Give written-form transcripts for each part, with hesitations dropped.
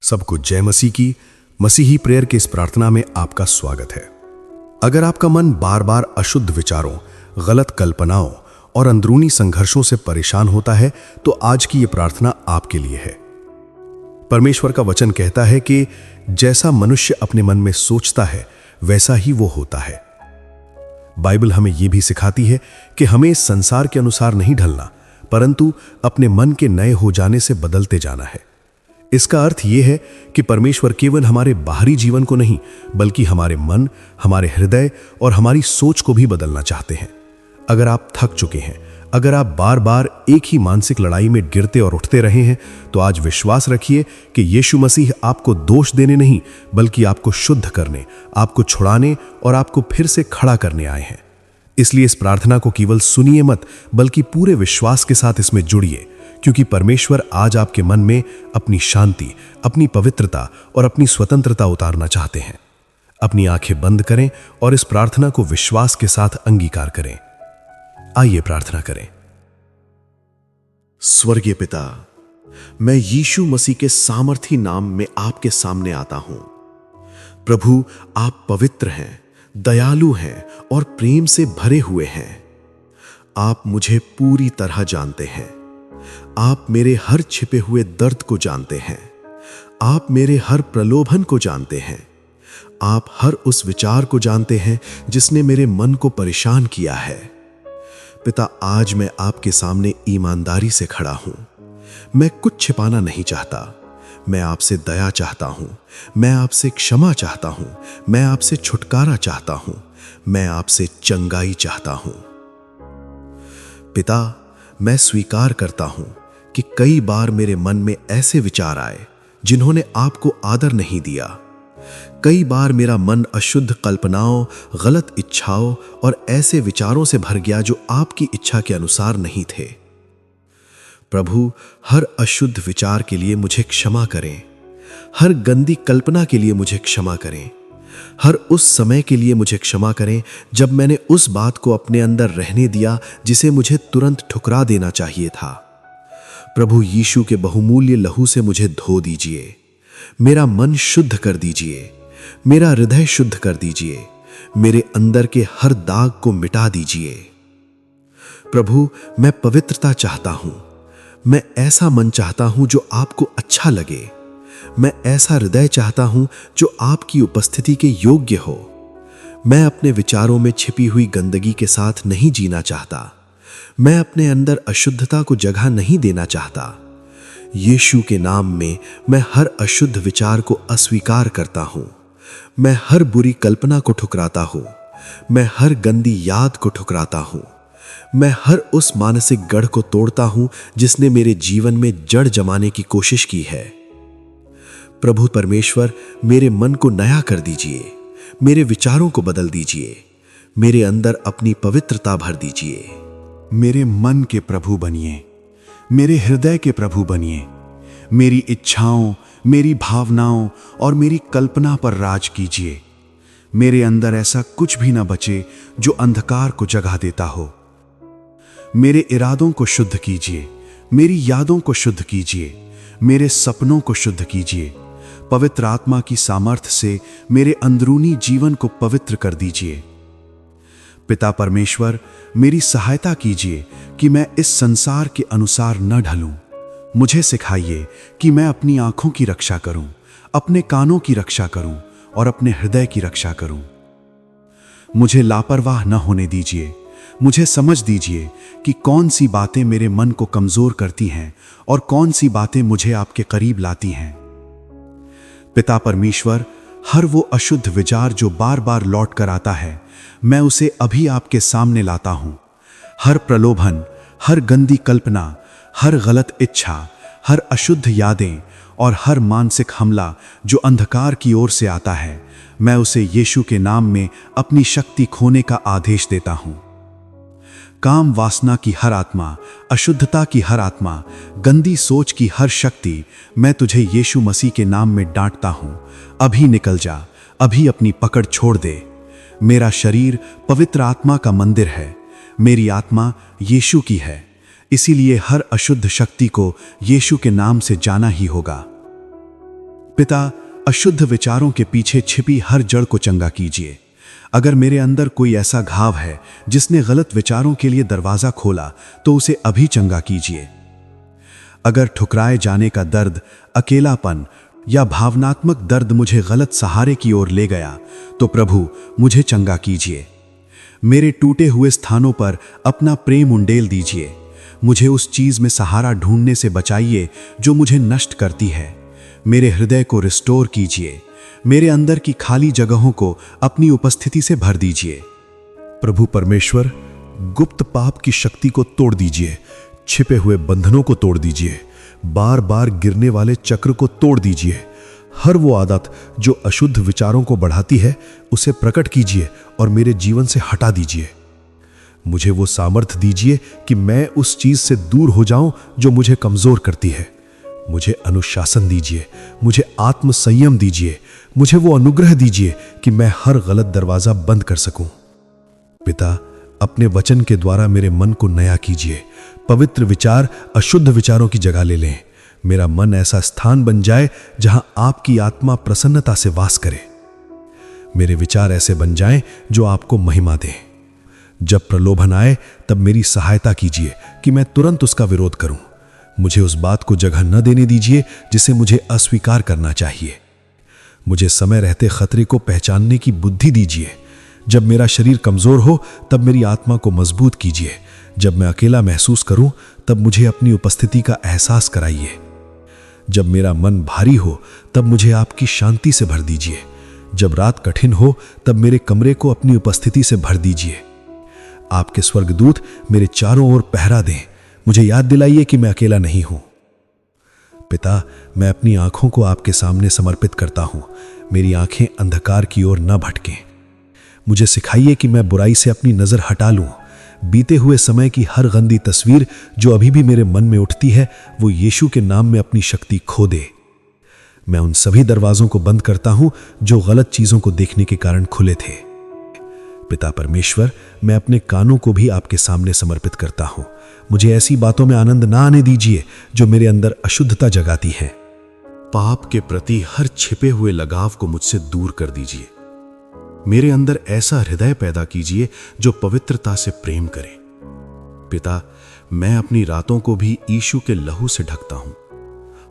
सबको जय मसीह की मसीही प्रेयर के इस प्रार्थना में आपका स्वागत है। अगर आपका मन बार बार अशुद्ध विचारों, गलत कल्पनाओं और अंदरूनी संघर्षों से परेशान होता है तो आज की यह प्रार्थना आपके लिए है। परमेश्वर का वचन कहता है कि जैसा मनुष्य अपने मन में सोचता है वैसा ही वो होता है। बाइबल हमें यह भी सिखाती है कि हमें इस संसार के अनुसार नहीं ढलना, परंतु अपने मन के नए हो जाने से बदलते जाना है। इसका अर्थ यह है कि परमेश्वर केवल हमारे बाहरी जीवन को नहीं, बल्कि हमारे मन, हमारे हृदय और हमारी सोच को भी बदलना चाहते हैं। अगर आप थक चुके हैं, अगर आप बार बार एक ही मानसिक लड़ाई में गिरते और उठते रहे हैं, तो आज विश्वास रखिए कि यीशु मसीह आपको दोष देने नहीं, बल्कि आपको शुद्ध करने, आपको छुड़ाने और आपको फिर से खड़ा करने आए हैं। इसलिए इस प्रार्थना को केवल सुनिए मत, बल्कि पूरे विश्वास के साथ इसमें जुड़िए, क्योंकि परमेश्वर आज आपके मन में अपनी शांति, अपनी पवित्रता और अपनी स्वतंत्रता उतारना चाहते हैं। अपनी आंखें बंद करें और इस प्रार्थना को विश्वास के साथ अंगीकार करें। आइए प्रार्थना करें। स्वर्गीय पिता, मैं यीशु मसीह के सामर्थी नाम में आपके सामने आता हूं। प्रभु, आप पवित्र हैं, दयालु हैं और प्रेम से भरे हुए हैं। आप मुझे पूरी तरह जानते हैं। आप मेरे हर छिपे हुए दर्द को जानते हैं। आप मेरे हर प्रलोभन को जानते हैं। आप हर उस विचार को जानते हैं जिसने मेरे मन को परेशान किया है। पिता, आज मैं आपके सामने ईमानदारी से खड़ा हूं। मैं कुछ छिपाना नहीं चाहता। मैं आपसे दया चाहता हूं। मैं आपसे क्षमा चाहता हूं। मैं आपसे छुटकारा चाहता हूं। मैं आपसे चंगाई चाहता हूं। पिता, मैं स्वीकार करता हूं कि कई बार मेरे मन में ऐसे विचार आए जिन्होंने आपको आदर नहीं दिया। कई बार मेरा मन अशुद्ध कल्पनाओं, गलत इच्छाओं और ऐसे विचारों से भर गया जो आपकी इच्छा के अनुसार नहीं थे। प्रभु, हर अशुद्ध विचार के लिए मुझे क्षमा करें। हर गंदी कल्पना के लिए मुझे क्षमा करें। हर उस समय के लिए मुझे क्षमा करें जब मैंने उस बात को अपने अंदर रहने दिया जिसे मुझे तुरंत ठुकरा देना चाहिए था। प्रभु, यीशु के बहुमूल्य लहू से मुझे धो दीजिए। मेरा मन शुद्ध कर दीजिए। मेरा हृदय शुद्ध कर दीजिए। मेरे अंदर के हर दाग को मिटा दीजिए। प्रभु, मैं पवित्रता चाहता हूं। मैं ऐसा मन चाहता हूं जो आपको अच्छा लगे। मैं ऐसा हृदय चाहता हूं जो आपकी उपस्थिति के योग्य हो। मैं अपने विचारों में छिपी हुई गंदगी के साथ नहीं जीना चाहता। मैं अपने अंदर अशुद्धता को जगह नहीं देना चाहता। यीशु के नाम में मैं हर अशुद्ध विचार को अस्वीकार करता हूं। मैं हर बुरी कल्पना को ठुकराता हूं। मैं हर गंदी याद को ठुकराता हूं। मैं हर उस मानसिक गढ़ को तोड़ता हूं जिसने मेरे जीवन में जड़ जमाने की कोशिश की है। प्रभु परमेश्वर, मेरे मन को नया कर दीजिए। मेरे विचारों को बदल दीजिए। मेरे अंदर अपनी पवित्रता भर दीजिए। मेरे मन के प्रभु बनिए। मेरे हृदय के प्रभु बनिए। मेरी इच्छाओं, मेरी भावनाओं और मेरी कल्पना पर राज कीजिए। मेरे अंदर ऐसा कुछ भी न बचे जो अंधकार को जगह देता हो। मेरे इरादों को शुद्ध कीजिए। मेरी यादों को शुद्ध कीजिए। मेरे सपनों को शुद्ध कीजिए। पवित्र आत्मा की सामर्थ्य से मेरे अंदरूनी जीवन को पवित्र कर दीजिए। पिता परमेश्वर, मेरी सहायता कीजिए कि मैं इस संसार के अनुसार न ढलूं। मुझे सिखाइए कि मैं अपनी आंखों की रक्षा करूं, अपने कानों की रक्षा करूं और अपने हृदय की रक्षा करूं। मुझे लापरवाह न होने दीजिए। मुझे समझ दीजिए कि कौन सी बातें मेरे मन को कमजोर करती हैं और कौन सी बातें मुझे आपके करीब लाती हैं। पिता परमेश्वर, हर वो अशुद्ध विचार जो बार बार लौट कर आता है, मैं उसे अभी आपके सामने लाता हूं। हर प्रलोभन, हर गंदी कल्पना, हर गलत इच्छा, हर अशुद्ध यादें और हर मानसिक हमला जो अंधकार की ओर से आता है, मैं उसे यीशु के नाम में अपनी शक्ति खोने का आदेश देता हूं। काम वासना की हर आत्मा, अशुद्धता की हर आत्मा, गंदी सोच की हर शक्ति, मैं तुझे यीशु मसीह के नाम में डांटता हूं। अभी निकल जा। अभी अपनी पकड़ छोड़ दे। मेरा शरीर पवित्र आत्मा का मंदिर है। मेरी आत्मा यीशु की है। इसीलिए हर अशुद्ध शक्ति को यीशु के नाम से जाना ही होगा। पिता, अशुद्ध विचारों के पीछे छिपी हर जड़ को चंगा कीजिए। अगर मेरे अंदर कोई ऐसा घाव है जिसने गलत विचारों के लिए दरवाजा खोला, तो उसे अभी चंगा कीजिए। अगर ठुकराए जाने का दर्द, अकेलापन या भावनात्मक दर्द मुझे गलत सहारे की ओर ले गया, तो प्रभु मुझे चंगा कीजिए। मेरे टूटे हुए स्थानों पर अपना प्रेम उंडेल दीजिए। मुझे उस चीज में सहारा ढूंढने से बचाइए जो मुझे नष्ट करती है। मेरे हृदय को रिस्टोर कीजिए। मेरे अंदर की खाली जगहों को अपनी उपस्थिति से भर दीजिए। प्रभु परमेश्वर, गुप्त पाप की शक्ति को तोड़ दीजिए, छिपे हुए बंधनों को तोड़ दीजिए, बार बार गिरने वाले चक्र को तोड़ दीजिए। हर वो आदत जो अशुद्ध विचारों को बढ़ाती है, उसे प्रकट कीजिए और मेरे जीवन से हटा दीजिए। मुझे वो सामर्थ्य दीजिए कि मैं उस चीज से दूर हो जाऊं जो मुझे कमजोर करती है। मुझे अनुशासन दीजिए, मुझे आत्म संयम दीजिए, मुझे वो अनुग्रह दीजिए कि मैं हर गलत दरवाजा बंद कर सकूं। पिता, अपने वचन के द्वारा मेरे मन को नया कीजिए। पवित्र विचार अशुद्ध विचारों की जगह ले लें। मेरा मन ऐसा स्थान बन जाए जहां आपकी आत्मा प्रसन्नता से वास करे। मेरे विचार ऐसे बन जाएं जो आपको महिमा दें। जब प्रलोभन आए तब मेरी सहायता कीजिए कि मैं तुरंत उसका विरोध करूं। मुझे उस बात को जगह न देने दीजिए जिसे मुझे अस्वीकार करना चाहिए। मुझे समय रहते खतरे को पहचानने की बुद्धि दीजिए। जब मेरा शरीर कमजोर हो तब मेरी आत्मा को मजबूत कीजिए। जब मैं अकेला महसूस करूं तब मुझे अपनी उपस्थिति का एहसास कराइए। जब मेरा मन भारी हो तब मुझे आपकी शांति से भर दीजिए। जब रात कठिन हो तब मेरे कमरे को अपनी उपस्थिति से भर दीजिए। आपके स्वर्गदूत मेरे चारों ओर पहरा दें। मुझे याद दिलाइए कि मैं अकेला नहीं हूं। पिता, मैं अपनी आंखों को आपके सामने समर्पित करता हूं। मेरी आंखें अंधकार की ओर न भटकें। मुझे सिखाइए कि मैं बुराई से अपनी नजर हटा लूं। बीते हुए समय की हर गंदी तस्वीर जो अभी भी मेरे मन में उठती है, वो यीशु के नाम में अपनी शक्ति खो दे। मैं उन सभी दरवाजों को बंद करता हूं जो गलत चीजों को देखने के कारण खुले थे। पिता परमेश्वर, मैं अपने कानों को भी आपके सामने समर्पित करता हूं। मुझे ऐसी बातों में आनंद ना आने दीजिए जो मेरे अंदर अशुद्धता जगाती है। पाप के प्रति हर छिपे हुए लगाव को मुझसे दूर कर दीजिए। मेरे अंदर ऐसा हृदय पैदा कीजिए जो पवित्रता से प्रेम करे। पिता, मैं अपनी रातों को भी यीशु के लहू से ढकता हूं।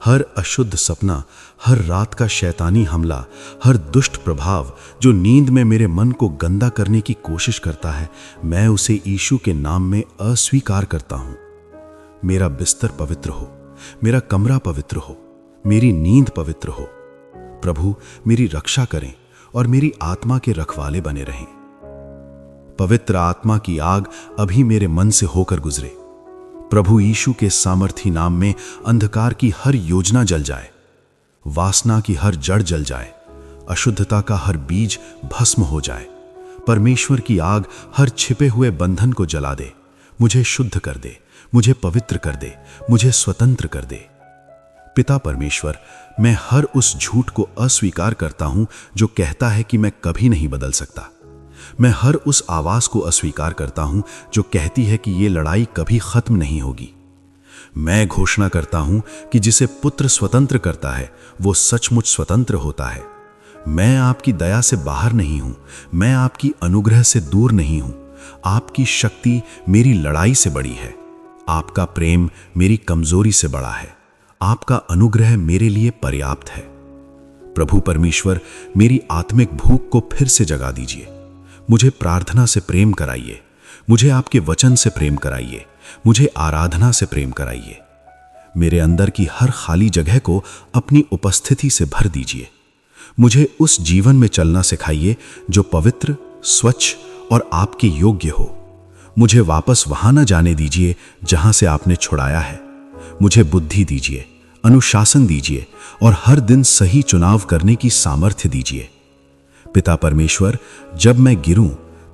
हर अशुद्ध सपना, हर रात का शैतानी हमला, हर दुष्ट प्रभाव जो नींद में मेरे मन को गंदा करने की कोशिश करता है, मैं उसे यीशु के नाम में अस्वीकार करता हूं। मेरा बिस्तर पवित्र हो, मेरा कमरा पवित्र हो, मेरी नींद पवित्र हो। प्रभु, मेरी रक्षा करें और मेरी आत्मा के रखवाले बने रहें। पवित्र आत्मा की आग अभी मेरे मन से होकर गुजरे। प्रभु यीशु के सामर्थी नाम में अंधकार की हर योजना जल जाए, वासना की हर जड़ जल जाए, अशुद्धता का हर बीज भस्म हो जाए। परमेश्वर की आग हर छिपे हुए बंधन को जला दे, मुझे शुद्ध कर दे, मुझे पवित्र कर दे, मुझे स्वतंत्र कर दे। पिता परमेश्वर, मैं हर उस झूठ को अस्वीकार करता हूं जो कहता है कि मैं कभी नहीं बदल सकता। मैं हर उस आवाज को अस्वीकार करता हूं जो कहती है कि यह लड़ाई कभी खत्म नहीं होगी। मैं घोषणा करता हूं कि जिसे पुत्र स्वतंत्र करता है वो सचमुच स्वतंत्र होता है। मैं आपकी दया से बाहर नहीं हूं, मैं आपकी अनुग्रह से दूर नहीं हूं। आपकी शक्ति मेरी लड़ाई से बड़ी है, आपका प्रेम मेरी कमजोरी से बड़ा है, आपका अनुग्रह मेरे लिए पर्याप्त है। प्रभु परमेश्वर, मेरी आत्मिक भूख को फिर से जगा दीजिए। मुझे प्रार्थना से प्रेम कराइए, मुझे आपके वचन से प्रेम कराइए, मुझे आराधना से प्रेम कराइए। मेरे अंदर की हर खाली जगह को अपनी उपस्थिति से भर दीजिए। मुझे उस जीवन में चलना सिखाइए जो पवित्र, स्वच्छ और आपके योग्य हो। मुझे वापस वहां न जाने दीजिए जहां से आपने छुड़ाया है। मुझे बुद्धि दीजिए, अनुशासन दीजिए और हर दिन सही चुनाव करने की सामर्थ्य दीजिए। पिता परमेश्वर, जब मैं गिरूं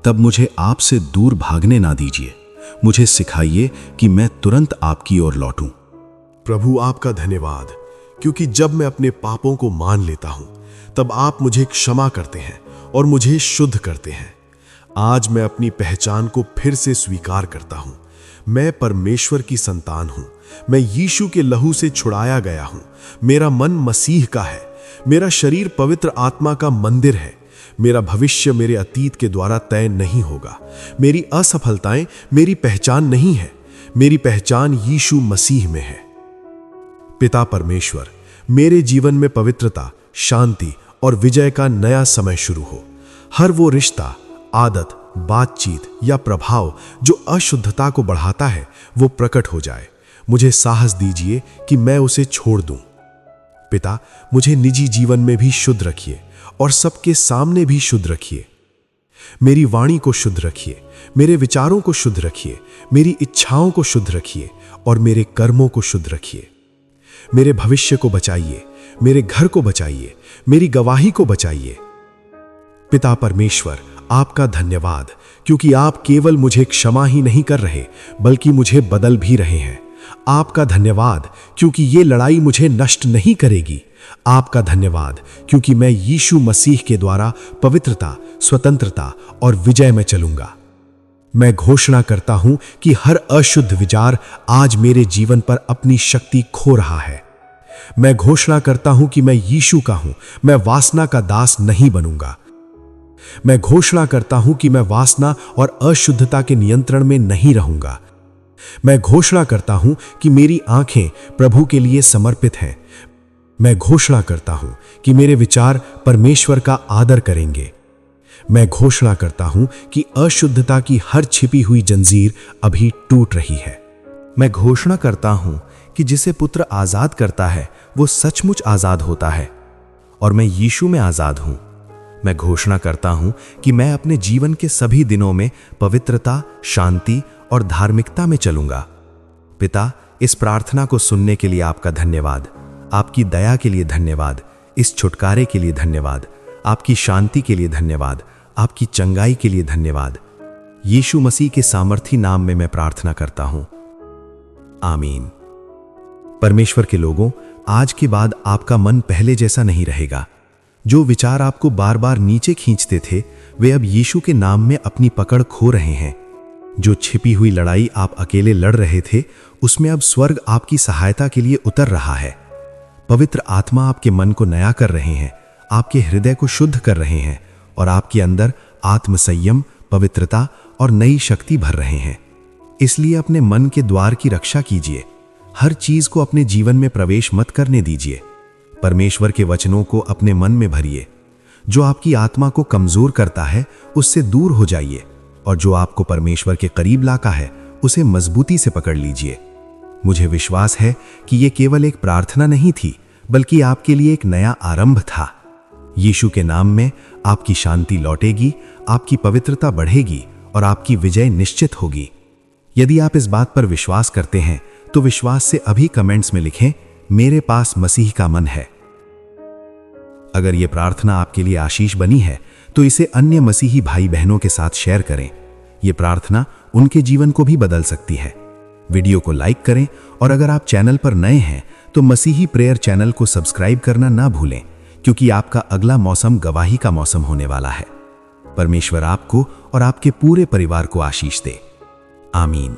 तब मुझे आपसे दूर भागने ना दीजिए। मुझे सिखाइए कि मैं तुरंत आपकी ओर लौटूं। प्रभु, आपका धन्यवाद, क्योंकि जब मैं अपने पापों को मान लेता हूं तब आप मुझे क्षमा करते हैं और मुझे शुद्ध करते हैं। आज मैं अपनी पहचान को फिर से स्वीकार करता हूं। मैं परमेश्वर की संतान हूं। मैं यीशु के लहू से छुड़ाया गया हूं। मेरा मन मसीह का है। मेरा शरीर पवित्र आत्मा का मंदिर है। मेरा भविष्य मेरे अतीत के द्वारा तय नहीं होगा। मेरी असफलताएं मेरी पहचान नहीं है। मेरी पहचान यीशु मसीह में है। पिता परमेश्वर, मेरे जीवन में पवित्रता, शांति और विजय का नया समय शुरू हो। हर वो रिश्ता, आदत, बातचीत या प्रभाव जो अशुद्धता को बढ़ाता है, वो प्रकट हो जाए। मुझे साहस दीजिए कि मैं उसे छोड़ दूं। पिता, मुझे निजी जीवन में भी शुद्ध रखिए और सबके सामने भी शुद्ध रखिए। मेरी वाणी को शुद्ध रखिए, मेरे विचारों को शुद्ध रखिए, मेरी इच्छाओं को शुद्ध रखिए और मेरे कर्मों को शुद्ध रखिए। मेरे भविष्य को बचाइए, मेरे घर को बचाइए, मेरी गवाही को बचाइए। पिता परमेश्वर, आपका धन्यवाद, क्योंकि आप केवल मुझे क्षमा ही नहीं कर रहे, बल्कि मुझे बदल भी रहे हैं। आपका धन्यवाद, क्योंकि ये लड़ाई मुझे नष्ट नहीं करेगी। आपका धन्यवाद, क्योंकि मैं यीशु मसीह के द्वारा पवित्रता, स्वतंत्रता और विजय में चलूंगा। मैं घोषणा करता हूं कि हर अशुद्ध विचार आज मेरे जीवन पर अपनी शक्ति खो रहा है। मैं घोषणा करता हूं कि मैं यीशु का हूं, मैं वासना का दास नहीं बनूंगा। मैं घोषणा करता हूं कि मैं वासना और अशुद्धता के नियंत्रण में नहीं रहूंगा। मैं घोषणा करता हूं कि मेरी आंखें प्रभु के लिए समर्पित हैं। मैं घोषणा करता हूं कि मेरे विचार परमेश्वर का आदर करेंगे। मैं घोषणा करता हूं कि अशुद्धता की हर छिपी हुई जंजीर अभी टूट रही है। मैं घोषणा करता हूं कि जिसे पुत्र आजाद करता है वो सचमुच आजाद होता है और मैं यीशु में आजाद हूं। मैं घोषणा करता हूं कि मैं अपने जीवन के सभी दिनों में पवित्रता, शांति और धार्मिकता में चलूंगा। पिता, इस प्रार्थना को सुनने के लिए आपका धन्यवाद। आपकी दया के लिए धन्यवाद। इस छुटकारे के लिए धन्यवाद। आपकी शांति के लिए धन्यवाद। आपकी चंगाई के लिए धन्यवाद। यीशु मसीह के सामर्थी नाम में मैं प्रार्थना करता हूं, आमीन। परमेश्वर के लोगों, आज के बाद आपका मन पहले जैसा नहीं रहेगा। जो विचार आपको बार बार नीचे खींचते थे, वे अब यीशु के नाम में अपनी पकड़ खो रहे हैं। जो छिपी हुई लड़ाई आप अकेले लड़ रहे थे, उसमें अब स्वर्ग आपकी सहायता के लिए उतर रहा है। पवित्र आत्मा आपके मन को नया कर रहे हैं, आपके हृदय को शुद्ध कर रहे हैं और आपके अंदर आत्मसंयम, पवित्रता और नई शक्ति भर रहे हैं। इसलिए अपने मन के द्वार की रक्षा कीजिए। हर चीज को अपने जीवन में प्रवेश मत करने दीजिए। परमेश्वर के वचनों को अपने मन में भरिए। जो आपकी आत्मा को कमजोर करता है, उससे दूर हो जाइए और जो आपको परमेश्वर के करीब लाता है, उसे मजबूती से पकड़ लीजिए। मुझे विश्वास है कि यह केवल एक प्रार्थना नहीं थी, बल्कि आपके लिए एक नया आरंभ था। यीशु के नाम में आपकी शांति लौटेगी, आपकी पवित्रता बढ़ेगी और आपकी विजय निश्चित होगी। यदि आप इस बात पर विश्वास करते हैं, तो विश्वास से अभी कमेंट्स में लिखें, मेरे पास मसीह का मन है। अगर यह प्रार्थना आपके लिए आशीष बनी है, तो इसे अन्य मसीही भाई बहनों के साथ शेयर करें। यह प्रार्थना उनके जीवन को भी बदल सकती है। वीडियो को लाइक करें और अगर आप चैनल पर नए हैं, तो मसीही प्रेयर चैनल को सब्सक्राइब करना ना भूलें, क्योंकि आपका अगला मौसम गवाही का मौसम होने वाला है। परमेश्वर आपको और आपके पूरे परिवार को आशीष दे। आमीन।